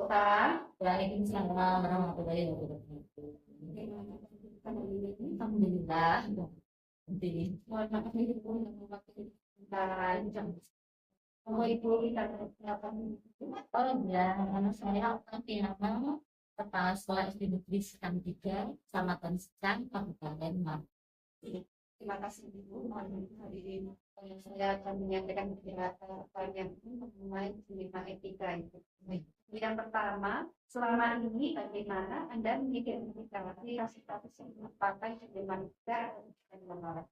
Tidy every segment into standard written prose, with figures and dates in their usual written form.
Kota. Waalaikumsalam warahmatullahi wabarakatuh. Alhamdulillah. Alhamdulillah. Mohon maaf nih Bu, untuk waktu panjang. Mau Ibu kita berapa menit? Oh ya, nama saya Oktaviana, Kepala Sekolah SD Negeri Sekam 3, Kecamatan Secang, Kabupaten Malang. Terima kasih Ibu. Mohon hadirin. Saya akan menyampaikan beberapa pertanyaan mengenai dilema etika itu. Yang pertama, selama ini bagaimana Anda mengidentifikasi kasus-kasus yang merupakan dilema etika dan moral?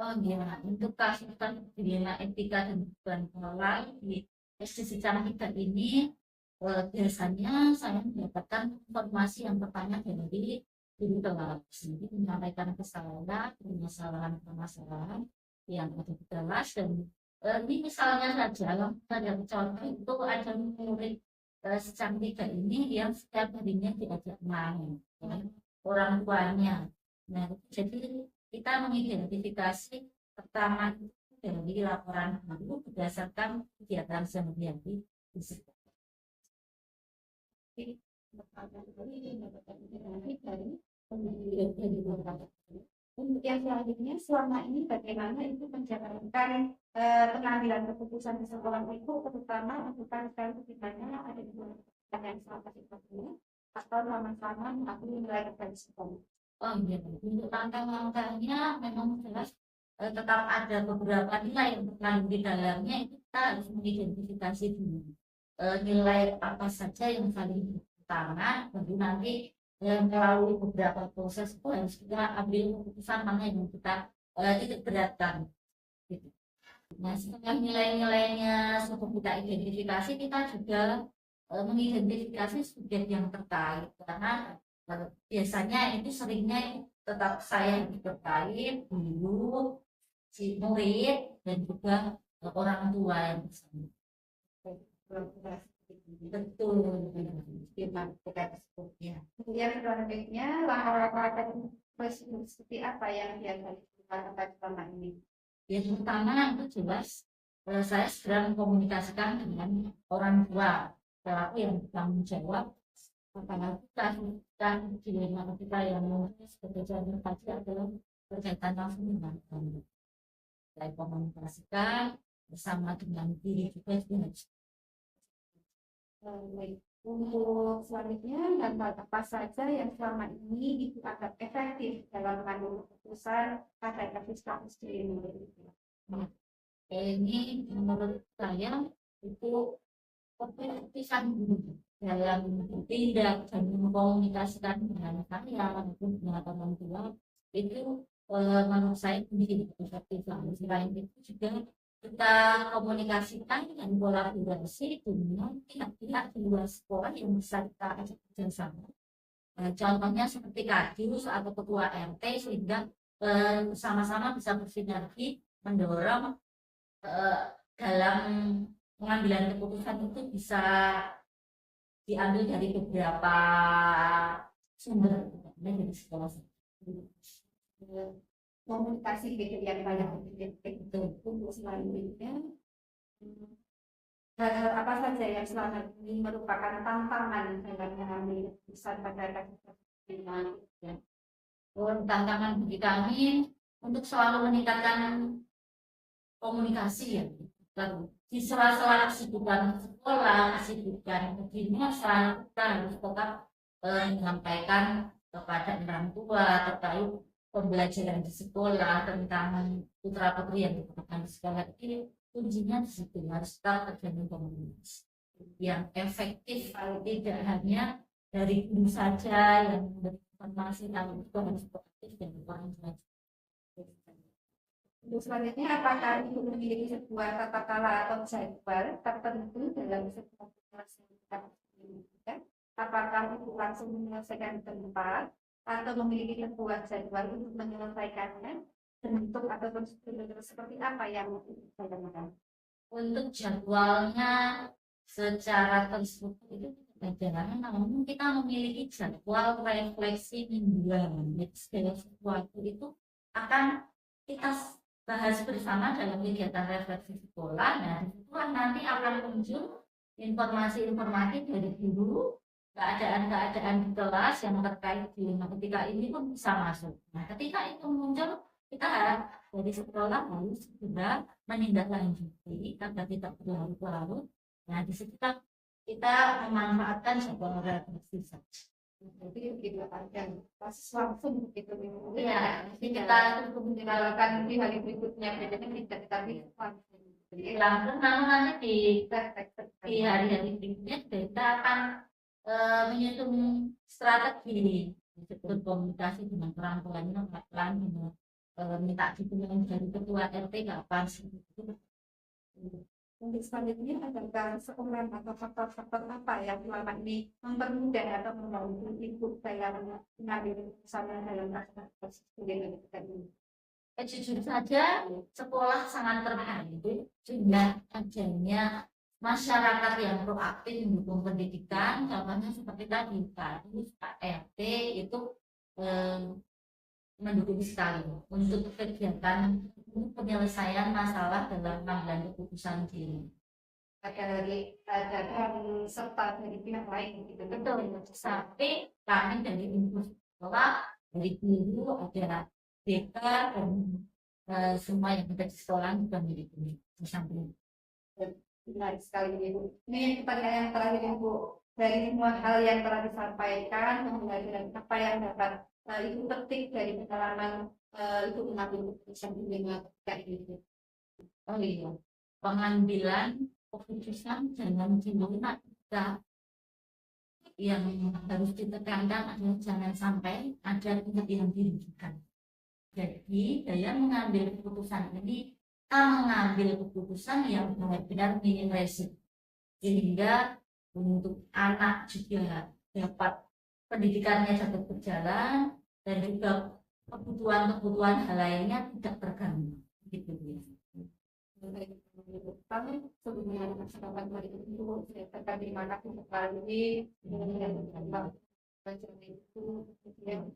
Oh ya, untuk kasus dilema etika dan beban moral di SD Secang 3 ini, biasanya saya mendapatkan informasi yang pertama dari guru kelas, jadi menyampaikan kesalahan, permasalahan yang ada di kelas. Dan ini misalnya saja, ada contoh itu ada murid Secang 3 ini yang setiap harinya diajak main, ya, orang tuanya. Nah, jadi kita mengidentifikasi pertama itu dari laporan guru berdasarkan kegiatan sehari-hari di sekolah. Untuk yang selanjutnya, selama ini bagaimana Ibu menjalankan pengambilan keputusan di sekolah itu, terutama untuk sekali ketiganya ada di yang salah satunya atau sama-sama mengakui nilai dari sekolah. Oh iya, untuk langkah-langkahnya memang jelas tetap ada beberapa nilai yang terkandung di dalamnya. Itu kita harus mengidentifikasi dulu nilai apa saja yang paling utama, baru nanti melalui beberapa proses itu harus kita ambil keputusan mana yang kita titik beratkan gitu. Nah, setelah nilai-nilainya sudah kita identifikasi, kita juga mengidentifikasi subjek yang terkait, karena biasanya itu seringnya tetap saya yang terkait, guru, si murid, dan juga orang tua yang bersama. Betul, firman kita tersebut ya. Kemudian selanjutnya, langkah-langkah seperti apa yang biasa dilakukan selama ini? Yang pertama itu jelas saya segera mengkomunikasikan dengan orang tua, pelaku yang bertanggung jawab. Karena kita dilema kita yang sebagai jalan tadi adalah berkaitan langsung dengan kami. Saya komunikasikan bersama dengan diri juga harus. Untuk selanjutnya, hal apa saja yang selama ini dianggap efektif dalam mengambil keputusan pada kasus-kasus di Indonesia? Ini menurut saya itu keputusan dalam bertindak dan mengkomunikasikan dengan saya maupun dengan orang tua itu menurut saya menjadi efektif. Selain itu juga kita komunikasikan dan kolaborasi dengan pihak-pihak di luar sekolah yang bisa kita ajak kerjasama. Contohnya seperti Kadus atau ketua RT, sehingga sama-sama bisa bersinergi mendorong dalam pengambilan keputusan itu bisa diambil dari beberapa sumber dari sekolah. Komunikasi gitu yang banyak itu. Untuk selanjutnya, hal apa saja yang selama ini merupakan tantangan dalam mengambil keputusan pada kasus ini? Tantangan bagi kami untuk selalu meningkatkan komunikasi ya, di sela-sela kesibukan sekolah, kesibukan kedinasan, kita harus tetap menyampaikan kepada orang tua terkait pembelajaran di sekolah tentang putra putri yang digunakan di sekolah. Ini kuncinya di situ, harus tetap terjadi komunikasi yang efektif, tidak hanya dari guru saja yang berinformasi, namun juga harus proaktif dan orang tua. Untuk selanjutnya, apakah Ibu memiliki sebuah tata cara atau jadwal tertentu dalam sebuah pendidikan? Apakah Ibu langsung menyelesaikan tempat atau memiliki sebuah jadwal untuk menyelesaikannya? Bentuk atau seperti apa yang dilakukan? Untuk jadwalnya secara terstruktur itu tidak, namun kita memiliki jadwal refleksi mingguan. Jadi segala sesuatu itu akan kita bahas bersama dalam kegiatan refleksi sekolah. Nah, disitulah nanti akan muncul informasi-informasi dari guru, keadaan-keadaan di kelas yang terkait dilema etika ini pun bisa masuk. Nah, ketika itu muncul, kita harap dari sekolah harus segera menindaklanjuti agar tidak berlarut-larut. Nah, di situ kita memanfaatkan sebuah reaksi. Jadi begitu ada kasus langsung begitu. Iya, Jadi kita melakukan di hari berikutnya, jadi tidak tapi langsung. Jadi langsung namun nanti di praktek hari-hari berikutnya kita akan menyusun strategi berkomunikasi dengan orang tuanya, minta dukungan dari ketua RT kapan sih. untuk selanjutnya adalah seorang atau faktor-faktor apa yang selama ini mempermudah atau membantu ibu dalam mengambil keputusan dalam proses pendidikan ini. Jujur saja, sekolah sangat terbantu dengan adanya masyarakat yang proaktif mendukung pendidikan. Contohnya seperti tadi Pak RT itu mendukung sekali untuk kegiatan penyelesaian masalah dalam pengambilan keputusan ini. Ada peran serta dari pihak lain gitu. Betul. Sampai kami dari info sekolah, dari guru, ada BK dan semua yang ada di sekolah juga memiliki samping. Menarik sekali Ibu. Ini pertanyaan yang terakhir Ibu. Dari semua hal yang telah disampaikan, pembelajaran apa yang dapat Ibu petik dari pengalaman Ibu mengambil keputusan dengan kayak ini? Oh iya, pengambilan keputusan jangan cuma kita yang harus ditekankan adalah jangan sampai ada yang dirugikan. Jadi dalam mengambil keputusan ini kita mengambil keputusan yang benar-benar minim resiko sehingga untuk anak juga dapat pendidikannya dapat berjalan dan juga kebutuhan-kebutuhan hal lainnya tidak terganggu gitu ya. Kami sebelumnya masyarakat mari itu saya terima kasih sekali dengan itu yang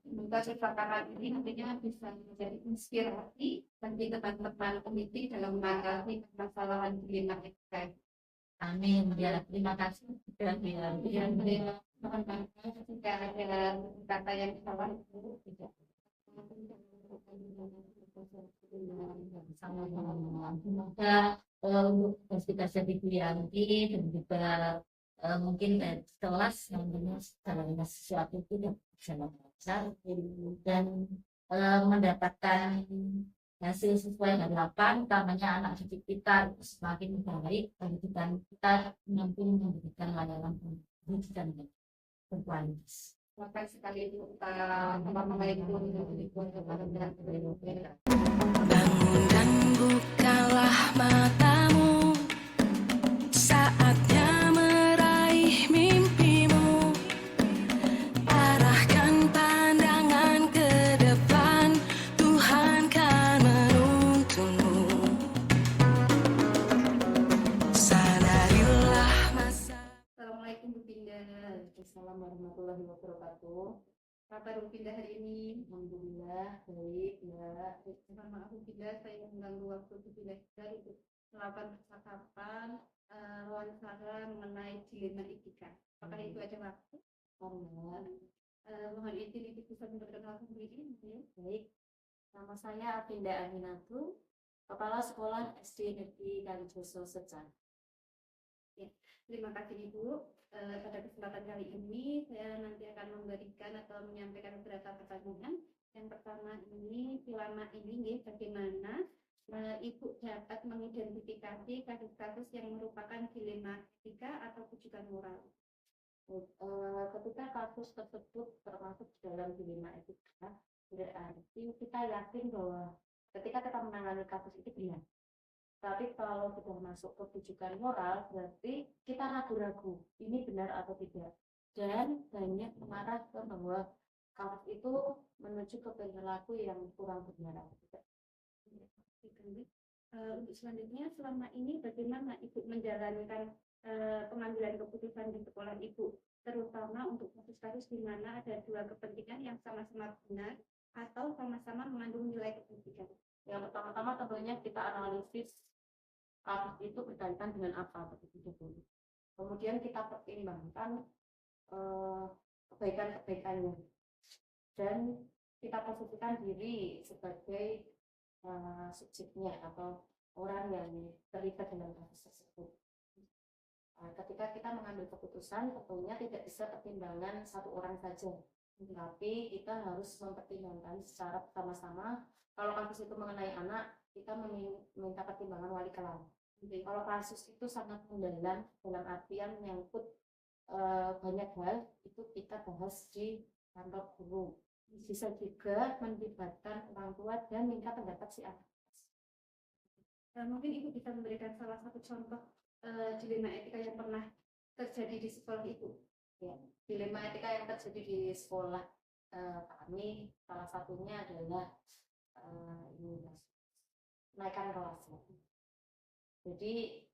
semoga kesepakatan ini nantinya bisa menjadi inspirasi bagi teman-teman pendidik dalam mengatasi permasalahan di etika. Amin. Ya, terima kasih. Mohon maaf jika ada kata yang salah itu tidak. Semoga untuk fasilitas Ibu Yanti dan juga mungkin kelas yang dalam sesuatu itu bisa lancar dan mendapatkan hasil sesuai harapan, utamanya anak didik kita semakin baik dan kita mampu memberikan layanan pendidikan yang berkualitas. Terima kasih sekali Bu. Assalamualaikum warahmatullahi wabarakatuh. Bangun dan bukalah matamu, saatnya meraih mimpimu. Arahkan pandangan ke depan, Tuhan kan menuntunmu. Sadarilah masa. Assalamualaikum Bu Pindah. Assalamualaikum warahmatullahi wabarakatuh. Kabar Bu Pindah hari ini? Alhamdulillah baik ya. Mohon maaf Bu Pindah, saya mengganggu waktu Bu Pindah untuk melakukan percakapan wawancara mengenai dilema etika. Apakah itu ada waktu? Mohon izin Ibu bisa memperkenalkan diri. Baik, nama saya Apinda Aminatu, Kepala Sekolah SD Negeri Kalijoso Secang. Terima kasih Ibu. Pada kesempatan kali ini saya nanti akan memberikan atau menyampaikan beberapa pertanyaan. Yang pertama ini selama ini bagaimana Ibu dapat mengidentifikasi kasus-kasus yang merupakan dilema etika atau rujukan moral. Ketika kasus tersebut termasuk dalam dilema etika, berarti kita yakin bahwa ketika kita menangani kasus itu benar. Tapi kalau sudah masuk ke rujukan moral, berarti kita ragu-ragu ini benar atau tidak. Dan banyak mengarah ke bahwa kasus itu menuju ke perilaku yang kurang benar atau tidak. Untuk selanjutnya, selama ini bagaimana Ibu menjalankan pengambilan keputusan di sekolah Ibu, terutama untuk kasus-kasus di mana ada dua kepentingan yang sama-sama benar atau sama-sama mengandung nilai kepentingan. Yang pertama-tama tentunya kita analisis kasus itu berkaitan dengan apa begitu dulu. Kemudian kita pertimbangkan kebaikan-kebaikannya dan kita posisikan diri sebagai subjeknya atau orang yang terlibat dalam kasus tersebut. Ketika kita mengambil keputusan, tentunya tidak bisa pertimbangan satu orang saja, tapi kita harus mempertimbangkan secara bersama-sama. Kalau kasus itu mengenai anak, kita meminta pertimbangan wali kelas. Kalau kasus itu sangat mendalam dalam artian menyangkut banyak hal, itu kita bahas di kantor guru. Bisa juga melibatkan orang tua dan minta pendapat si anak. Mungkin Ibu bisa memberikan salah satu contoh dilema etika yang pernah terjadi di sekolah Ibu. Ya, dilema etika yang terjadi di sekolah kami salah satunya adalah naikkan kelas. Jadi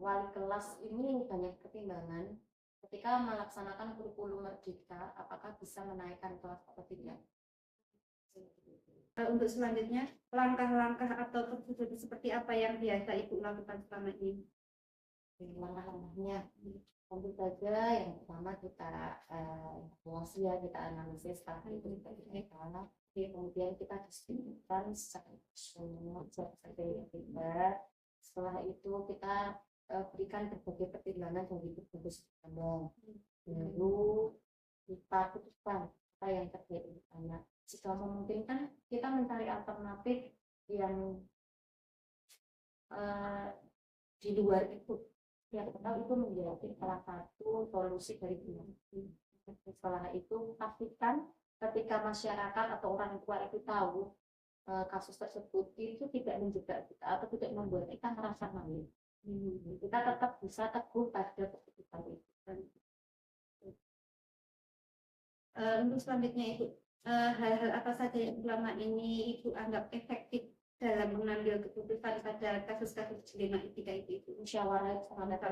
wali kelas ini banyak pertimbangan ketika melaksanakan kurikulum merdeka, apakah bisa menaikkan kelas atau tidak. Untuk selanjutnya, langkah-langkah atau prosedur seperti apa yang biasa Ibu lakukan selama ini? Langkah-langkahnya tentu saja yang pertama kita evaluasi, kita analisis setelah itu kita kemudian kita diskusikan secara secara setelah itu kita berikan berbagai pertimbangan dari berbagai sudut pandang, lalu kita putuskan apa yang terjadi di sana. Jika memungkinkan kita mencari alternatif yang di luar itu, yang tahu itu menjadi salah satu solusi dari penyakit. Setelah itu pastikan ketika masyarakat atau orang tua itu tahu kasus tersebut itu tidak menjebak kita atau tidak membuat kita merasa malu. Kita tetap bisa teguh pada keputusan itu. Untuk selanjutnya Ibu, hal-hal apa saja yang selama ini Ibu anggap efektif dalam mengambil keputusan pada kasus-kasus dilema etika itu? Musyawarah sangat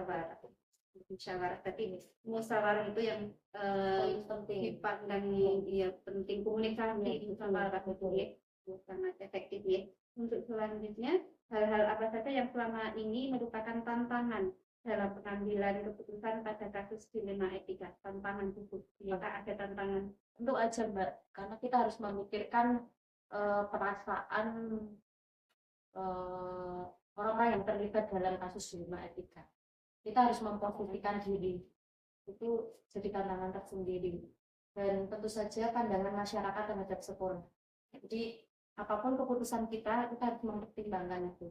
Musyawarah tadi, musyawarah itu yang penting. dipandang ya penting, komunikasi musyawarah itu ya sangat efektif ya. Untuk selanjutnya, hal-hal apa saja yang selama ini merupakan tantangan dalam pengambilan keputusan pada kasus dilema etika? Tantangan itu, apakah ada tantangan? Tentu aja Mbak, karena kita harus memikirkan perasaan orang-orang yang terlibat dalam kasus dilema etika. Kita harus memposisikan diri, itu jadi tantangan tersendiri. Dan tentu saja pandangan masyarakat terhadap sekolah. Jadi apapun keputusan kita harus mempertimbangkan itu.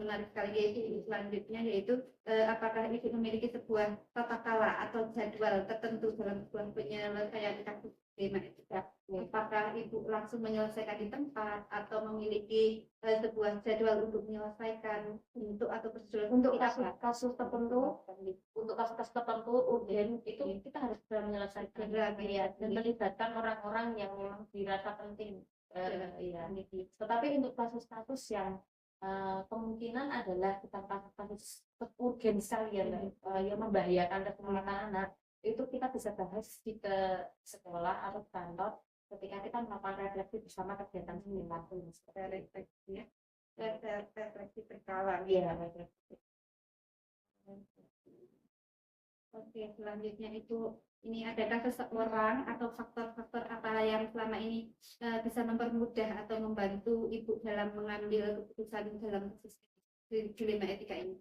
Menarik sekali yaitu selanjutnya yaitu apakah Ibu memiliki sebuah tata cara atau jadwal tertentu dalam sebuah penyelesaian kasus dilema etika? Apakah Ibu langsung menyelesaikan di tempat atau memiliki sebuah jadwal untuk menyelesaikan bentuk atau prosedur untuk kasus tertentu, urgen itu kita harus segera menyelesaikan dan melibatkan orang-orang yang memang dirasa penting. Tetapi untuk kasus-kasus yang kemungkinan adalah kita kasus urgen sekali yang membahayakan keselamatan anak, itu kita bisa bahas di sekolah atau kantor ketika kita melakukan refleksi bersama kegiatan seminar. Refleksi berkala. Oke, selanjutnya itu ini adakah seseorang atau faktor-faktor apa yang selama ini bisa mempermudah atau membantu Ibu dalam mengambil keputusan dalam kasus dilema etika ini?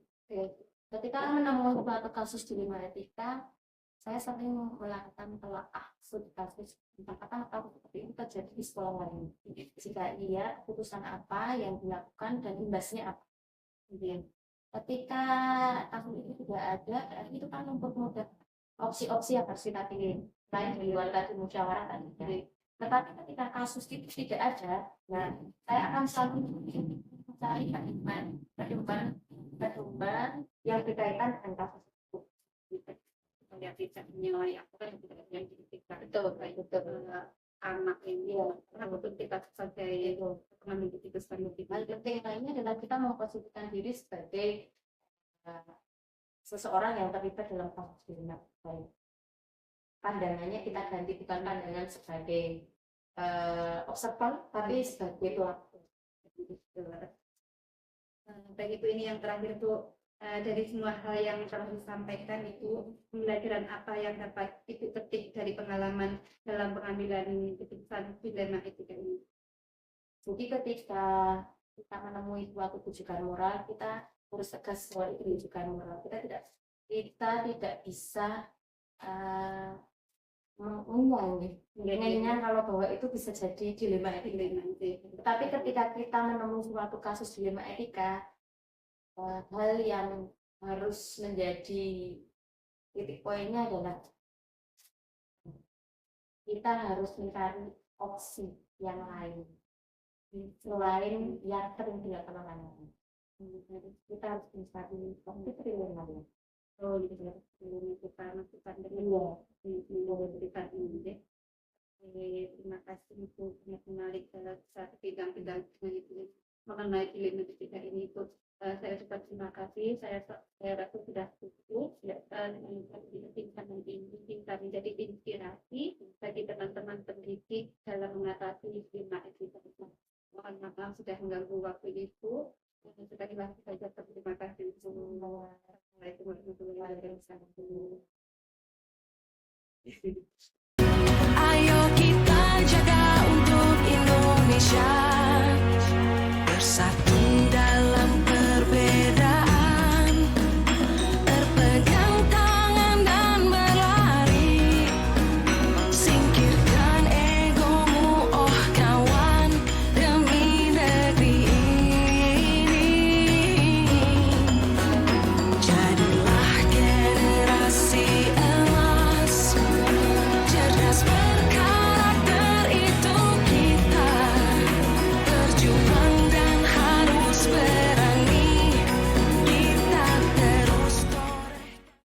Ketika menemukan suatu kasus dilema etika, saya sering melakukan telaah studi kasus tentang apa kasus seperti itu terjadi di sekolah lain. Jika iya, keputusan apa yang dilakukan dan imbasnya apa. Ketika kasus itu tidak ada, itu kan mempermudah opsi-opsi yang harus kita pilih. Lain di luar tadi musyawarah tadi. Tetapi ketika kasus itu tidak ada, nah saya akan selalu mencari pedoman yang berkaitan dengan kasus itu. Yang tidak menilai apa yang tidak yang diperiksa. Betul. Anak ini karena betul kita sebagai mengambil keputusan Hal penting lainnya adalah kita memposisikan diri sebagai seseorang yang terlibat dalam kasus dilema etika. Pandangannya kita ganti, bukan pandangan sebagai observer, tapi sebagai pelaku. Baik Ibu, ini yang terakhir Bu. Dari semua hal yang telah disampaikan itu, pembelajaran apa yang dapat Ibu petik dari pengalaman dalam pengambilan keputusan dilema etika ini? Jadi ketika kita menemui suatu rujukan moral, kita harus tegas bahwa itu rujukan moral. Kita tidak bisa menyanyikan kalau bahwa itu bisa jadi dilema etika. Tetapi ketika kita menemui suatu kasus dilema etika, hal yang harus menjadi titik poinnya adalah kita harus mencari opsi yang lain selain yang sering dilakukan orang lain. Kita harus mencari opsi yang lain. Oh, gitu ya. Kita masukan dengan memberikan ini ya. Terima kasih Ibu, sangat menarik satu bidang-bidang itu mengenai dilema etika ini itu. Saya ucapkan terima kasih. Saya rasa sudah cukup. Mungkin kami jadi inspirasi bagi teman-teman pendidik dalam mengatasi dilema etika. Mohon maaf sudah mengganggu waktu Ibu. Sekali lagi saya terima kasih semua. Assalamualaikum warahmatullahi wabarakatuh. Ayo kita jaga untuk Indonesia.